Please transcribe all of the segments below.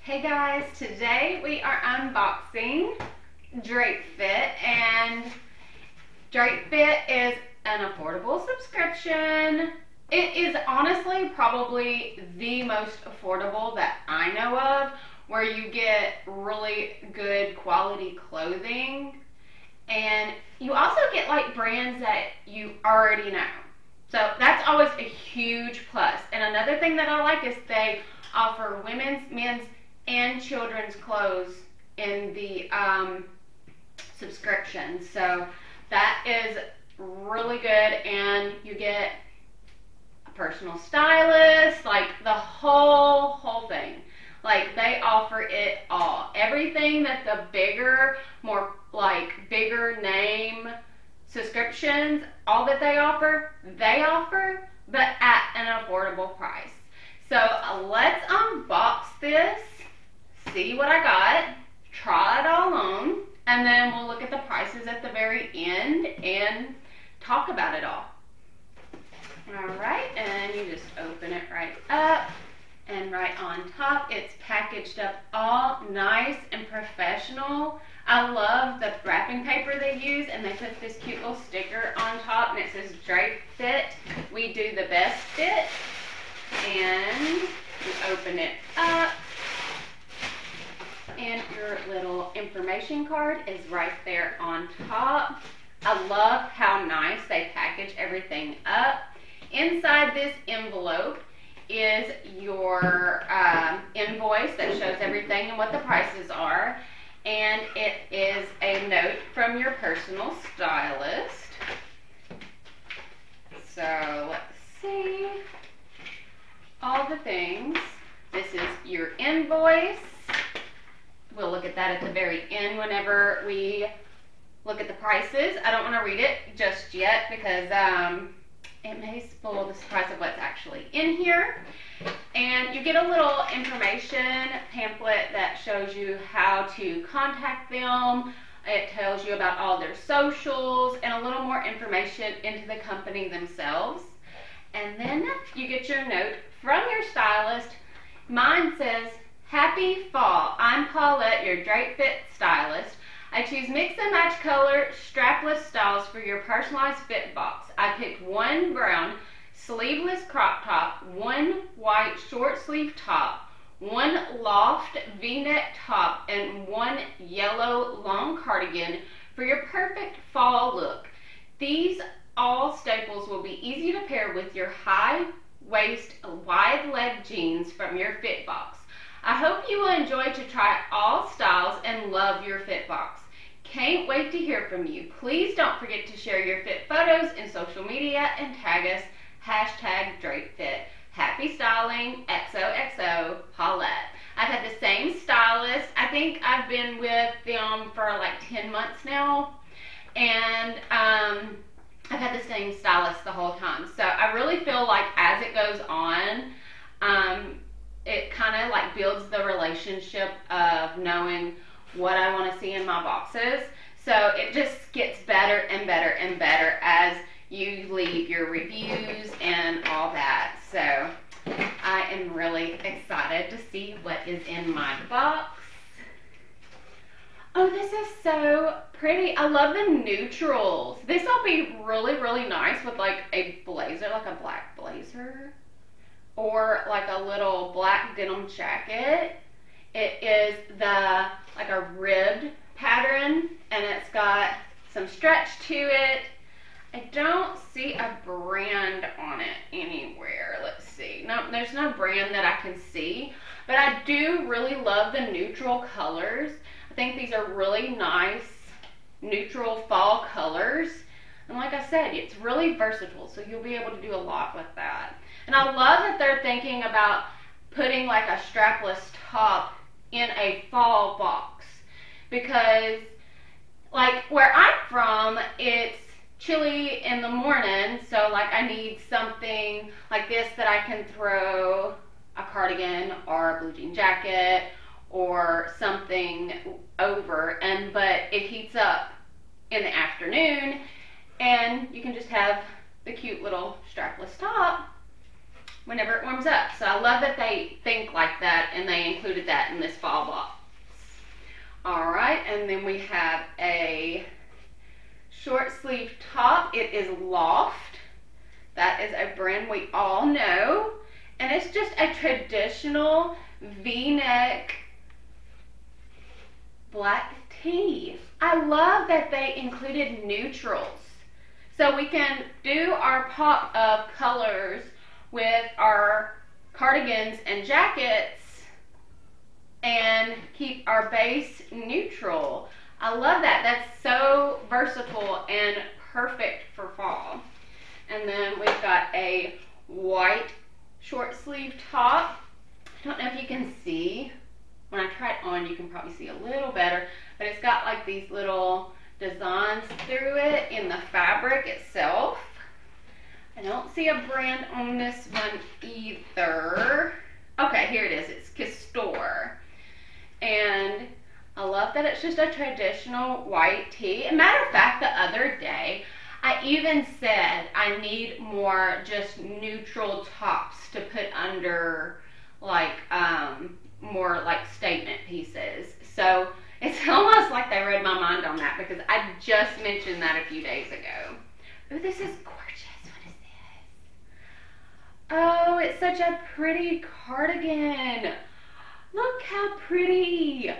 Hey guys, today we are unboxing Drape Fit, and Drape Fit is an affordable subscription. It is honestly probably the most affordable that I know of, where you get really good quality clothing and you also get like brands that you already know. So that's always a huge plus. And another thing that I like is they offer women's, men's, and children's clothes in the subscription. So that is really good, and you get a personal stylist, like the whole thing. Like they offer it all. Everything that the bigger, more like bigger name subscriptions, all that they offer, but at an affordable price. So let's unbox this, see what I got, try it all on, and then we'll look at the prices at the very end and talk about it all. Alright, and you just open it right up, and right on top it's packaged up all nice and professional. I love the wrapping paper they use, and they put this cute little sticker on top, and it says Drape Fit. We do the best fit. And you open it up, and your little information card is right there on top. I love how nice they package everything up. Inside this envelope is your invoice that shows everything and what the prices are, and it is a note from your personal stylist. So let's see all the things. This is your invoice. We'll look at that at the very end whenever we look at the prices. I don't want to read it just yet because it may spoil the surprise of what's actually in here. And you get a little information pamphlet that shows you how to contact them. It tells you about all their socials and a little more information into the company themselves. And then you get your note from your stylist. Mine says, "Happy fall. I'm Paulette, your Drape Fit stylist. I choose mix and match color strapless styles for your personalized fit box. I picked one brown sleeveless crop top, one white short sleeve top, one loft v-neck top, and one yellow long cardigan for your perfect fall look. These all staples will be easy to pair with your high waist wide leg jeans from your fit box. I hope you will enjoy to try all styles and love your fit box. Can't wait to hear from you. Please don't forget to share your fit photos in social media and tag us #DrapeFit. Happy styling, XOXO, Paulette." I've had the same stylist. I think I've been with them for like 10 months now, and I've had the same stylist the whole time. So I really feel like as it goes on, it kind of like builds the relationship of knowing what I want to see in my boxes. So it just gets better and better and better as you leave your reviews and all that. So I am really excited to see what is in my box. Oh, this is so pretty. I love the neutrals. This will be really nice with like a blazer, like a black blazer, or like a little black denim jacket. It is like a ribbed pattern, and it's got some stretch to it. I don't see a brand on it anywhere. Let's see. No, there's no brand that I can see, but I do really love the neutral colors. I think these are really nice neutral fall colors. And like I said, it's really versatile, so you'll be able to do a lot with that. And I love that they're thinking about putting like a strapless top in a fall box, because like where I'm from, it's chilly in the morning, so like I need something like this that I can throw a cardigan or a blue jean jacket or something over, but it heats up in the afternoon, and you can just have the cute little strapless top whenever it warms up. So I love that they think like that and they included that in this fall box. All right, and then we have a short sleeve top. It is Loft. That is a brand we all know. And it's just a traditional V-neck black tee. I love that they included neutrals. So we can do our pop of colors with our cardigans and jackets and keep our base neutral. I love that. That's so versatile and perfect for fall. And then we've got a white short sleeve top. I don't know if you can see. When I try it on, you can probably see a little better, but it's got like these little designs through it in the fabric itself. I don't see a brand on this one either. Okay, here it is. It's Castor. And I love that it's just a traditional white tee. As a matter of fact, the other day, I even said I need more just neutral tops to put under like more like statement pieces. So it's almost like they read my mind on that because I just mentioned that a few days ago. Oh, this is gorgeous. What is this? Oh, it's such a pretty cardigan. Look how pretty.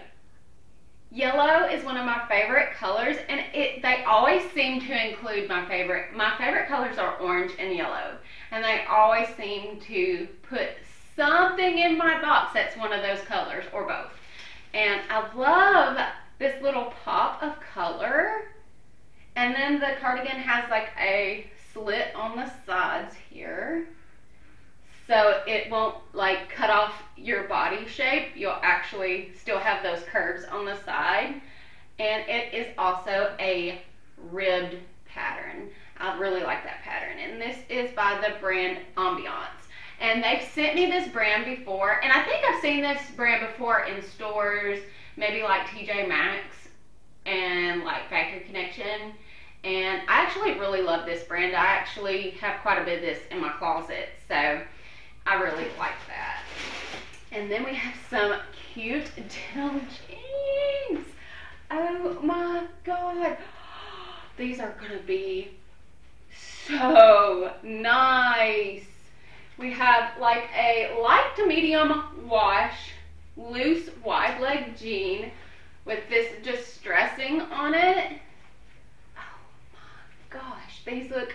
Yellow is one of my favorite colors, and they always seem to include my favorite colors are orange and yellow, and they always seem to put something in my box that's one of those colors or both. And I love this little pop of color, and then the cardigan has like a slit on the sides here, so it won't like cut off your body shape. You'll actually still have those curves on the side. And it is also a ribbed pattern. I really like that pattern. And this is by the brand Ambiance. And they've sent me this brand before, and I think I've seen this brand before in stores, maybe like TJ Maxx and like Factory Connection. And I actually really love this brand. I actually have quite a bit of this in my closet, so I really like that. And then we have some cute denim jeans. Oh my God. These are gonna be so nice. We have like a light to medium wash, loose wide leg jean with this distressing on it. Oh my gosh, these look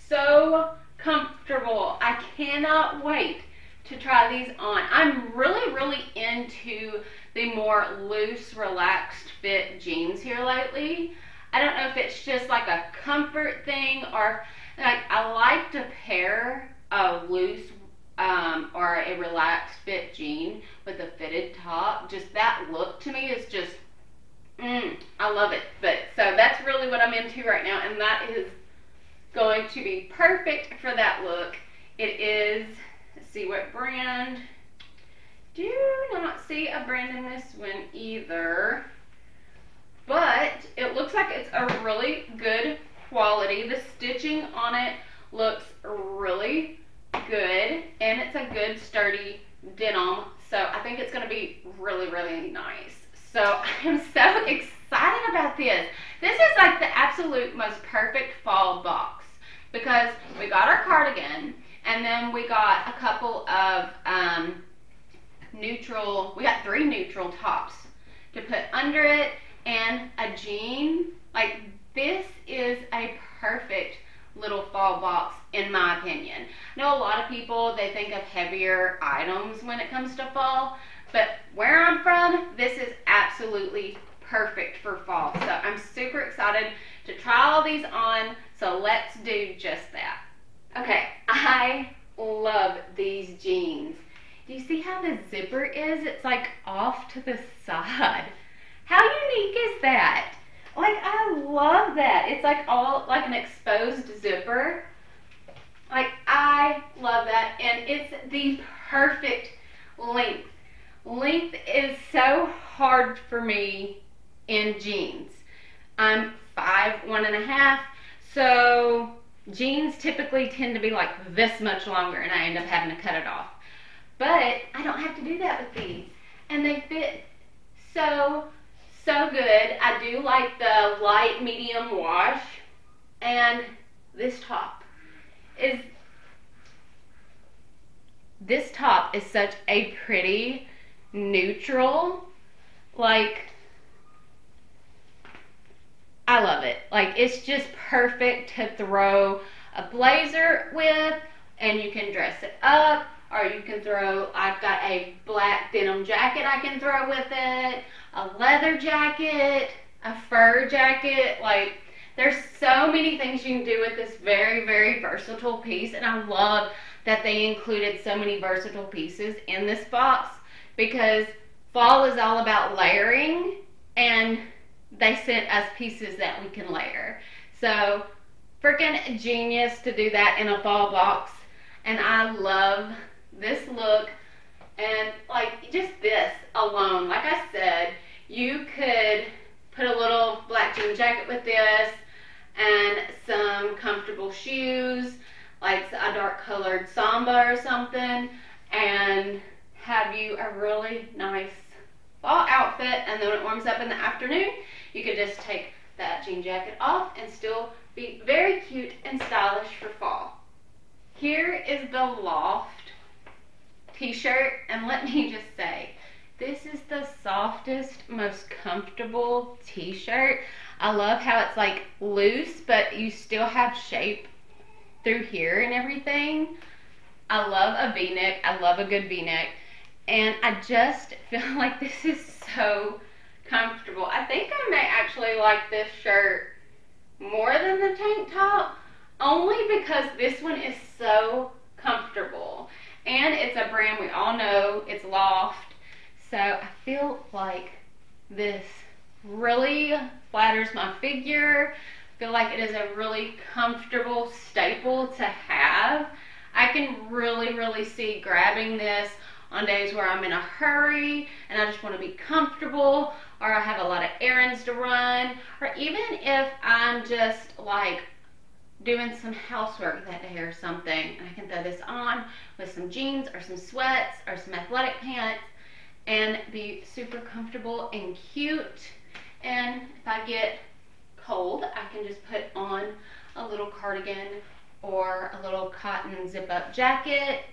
so comfortable. I cannot wait to try these on. I'm really into the more loose, relaxed fit jeans here lately. I don't know if it's just like a comfort thing or like I like to pair a loose or a relaxed fit jean with a fitted top. Just that look to me is just, I love it. But so that's really what I'm into right now, and that is going to be perfect for that look. It is, let's see what brand. Do not see a brand in this one either, but it looks like it's a really good quality. The stitching on it looks really good, and it's a good sturdy denim, so I think it's going to be really nice. So I am so excited about this. This is like the absolute most perfect fall box because we got our cardigan, and then we got a couple of we got 3 neutral tops to put under it and a jean. Like, this is a perfect little fall box in my opinion. I know a lot of people, they think of heavier items when it comes to fall, but where I'm from, this is absolutely perfect for fall. So I'm super excited to try all these on, so let's do just that. Okay, I love these jeans. Do you see how the zipper is? It's like off to the side. How unique is that? Like, I love that. It's like all like an exposed zipper. Like, I love that. And it's the perfect length. Length is so hard for me in jeans. I'm 5'1½", so Jeans typically tend to be like this much longer, and I end up having to cut it off. But I don't have to do that with these. And they fit so good. I do like the light medium wash. And this top is such a pretty neutral. Like, I love it. Like, it's just perfect to throw a blazer with, and you can dress it up, or you can throw, I've got a black denim jacket I can throw with it, a leather jacket, a fur jacket. Like, there's so many things you can do with this very, very versatile piece, and I love that they included so many versatile pieces in this box, because fall is all about layering, and they sent us pieces that we can layer. So freaking genius to do that in a fall box. And I love this look. And like, just this alone, like I said, you could put a little black jean jacket with this and some comfortable shoes, like a dark colored Samba or something, and have you a really nice fall outfit. And then when it warms up in the afternoon, you could just take that jean jacket off and still be very cute and stylish for fall. Here is the Loft t-shirt, and let me just say, this is the softest, most comfortable t-shirt. I love how it's like loose, but you still have shape through here and everything. I love a v-neck. I love a good v-neck. And I just feel like this is so comfortable. I think I may actually like this shirt more than the tank top, only because this one is so comfortable. And it's a brand we all know, it's Loft. So I feel like this really flatters my figure. I feel like it is a really comfortable staple to have. I can really, really see grabbing this on days where I'm in a hurry and I just want to be comfortable, or I have a lot of errands to run, or even if I'm just like doing some housework that day or something, I can throw this on with some jeans or some sweats or some athletic pants and be super comfortable and cute. And if I get cold, I can just put on a little cardigan or a little cotton zip-up jacket.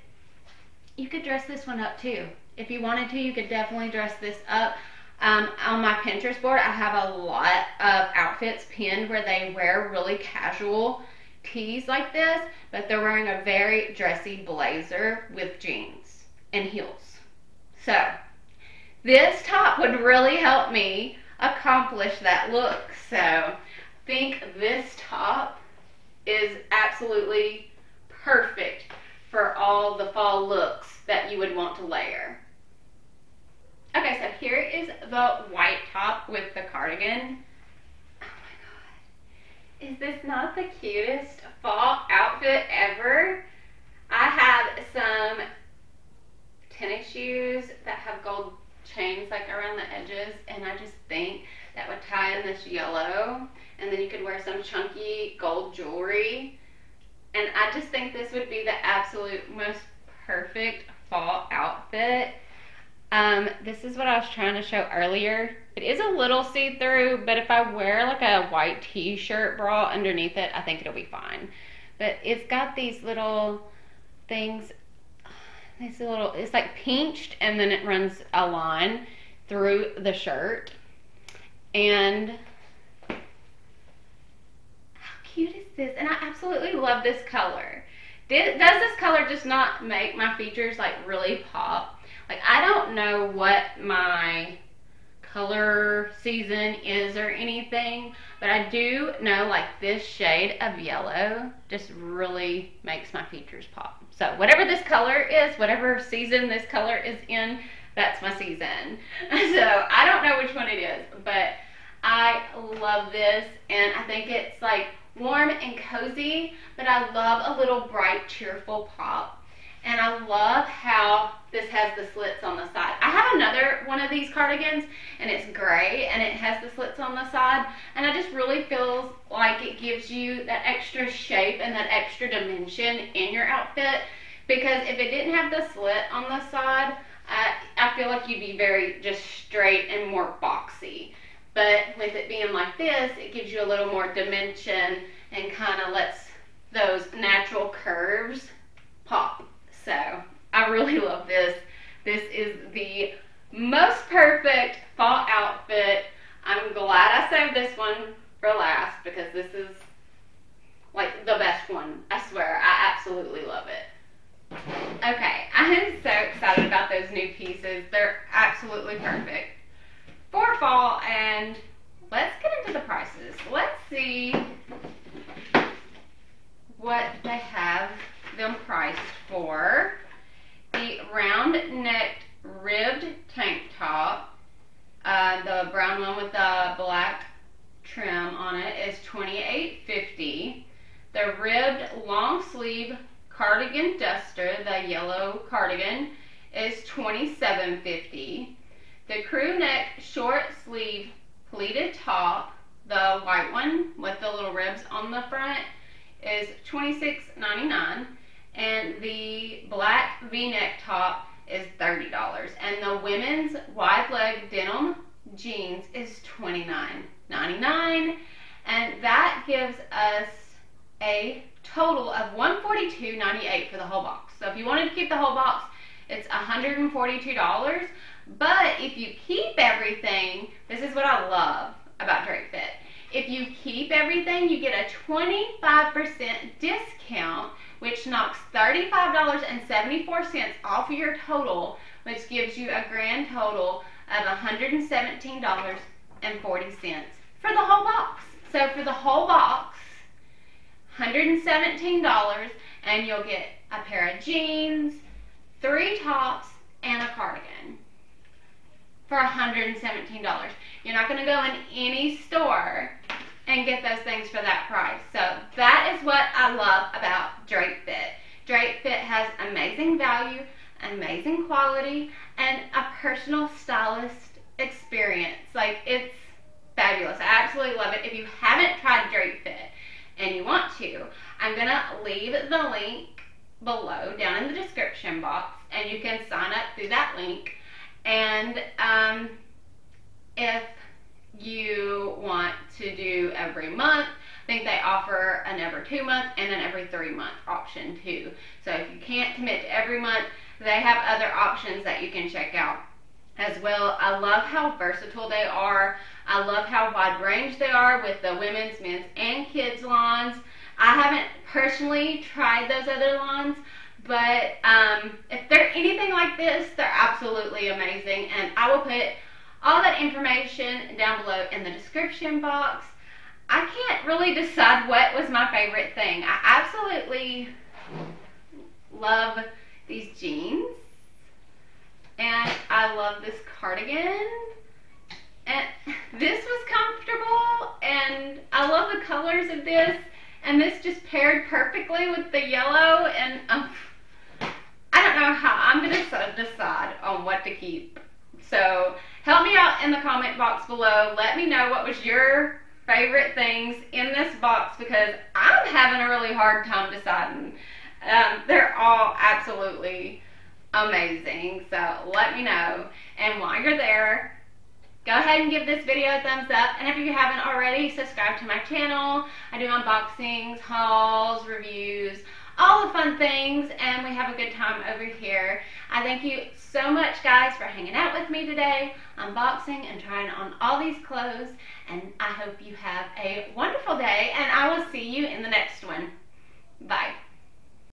You could dress this one up too. If you wanted to, you could definitely dress this up. On my Pinterest board, I have a lot of outfits pinned where they wear really casual tees like this, but they're wearing a very dressy blazer with jeans and heels. So this top would really help me accomplish that look. So I think this top is absolutely perfect for all the fall looks that you would want to layer. Okay, so here is the white top with the cardigan. Oh my god. Is this not the cutest fall outfit ever? I have some tennis shoes that have gold chains like around the edges, and I just think that would tie in this yellow, and then you could wear some chunky gold jewelry. And I just think this would be the absolute most perfect fall outfit. This is what I was trying to show earlier. It is a little see-through, but if I wear like a white t-shirt bra underneath it, I think it'll be fine. But it's got these little things, it's like pinched, and then it runs a line through the shirt. And how cute is this? And I absolutely love this color. Does this color just not make my features like really pop? Like, I don't know what my color season is or anything, but I do know like this shade of yellow just really makes my features pop. So whatever this color is, whatever season this color is in, that's my season. So I don't know which one it is, but I love this, and I think it's like warm and cozy, but I love a little bright, cheerful pop. And I love how this has the slits on the side. I have another one of these cardigans, and it's gray, and it has the slits on the side. And I just really feels like it gives you that extra shape and that extra dimension in your outfit. Because if it didn't have the slit on the side, I feel like you'd be very just straight and more boxy. But with it being like this, it gives you a little more dimension and kind of lets those natural curves pop. So I really love this. This is the most perfect fall outfit. I'm glad I saved this one for last because this is like the best one. I swear, I absolutely love it. Okay, I am so excited about those new pieces. They're absolutely perfect for fall, and let's get into the prices. Let's see what they have them priced for. The round-necked ribbed tank top, the brown one with the black trim on it, is $28.50. The ribbed long sleeve cardigan duster, the yellow cardigan, is $27.50. The crew neck short sleeve pleated top, the white one with the little ribs on the front, is $26.99. And the black V-neck top is $30. And the women's wide leg denim jeans is $29.99. And that gives us a total of $142.98 for the whole box. So if you wanted to keep the whole box, it's $142. But if you keep everything, this is what I love about Drape Fit. If you keep everything, you get a 25% discount, which knocks $35.74 off of your total, which gives you a grand total of $117.40 for the whole box. So for the whole box, $117, and you'll get a pair of jeans, 3 tops, and a cardigan for $117. You're not going to go in any store and get those things for that price. So that is what I love about Drape Fit. Drape Fit has amazing value, amazing quality, and a personal stylist experience. Like, it's fabulous. I absolutely love it. If you haven't tried Drape Fit and you want to, I'm going to leave the link below down in the description box, and you can sign up through that link. And if you want to do every month, I think they offer an every 2 month and an every 3 month option too. So if you can't commit to every month, they have other options that you can check out as well. I love how versatile they are. I love how wide range they are with the women's, men's, and kids lines. I haven't personally tried those other lines, but if they're anything like this, they're absolutely amazing. And I will put all that information down below in the description box. I can't really decide what was my favorite thing. I absolutely love these jeans, and I love this cardigan, and this was comfortable, and I love the colors of this, and this just paired perfectly with the yellow, and I don't know how I'm going to decide on what to keep. So help me out in the comment box below. Let me know what was your favorite things in this box, because I'm having a really hard time deciding. They're all absolutely amazing. So let me know. And while you're there, go ahead and give this video a thumbs up. And if you haven't already, subscribe to my channel. I do unboxings, hauls, reviews, all the fun things, and we have a good time over here. I thank you so much, guys, for hanging out with me today, unboxing and trying on all these clothes, and I hope you have a wonderful day, and I will see you in the next one.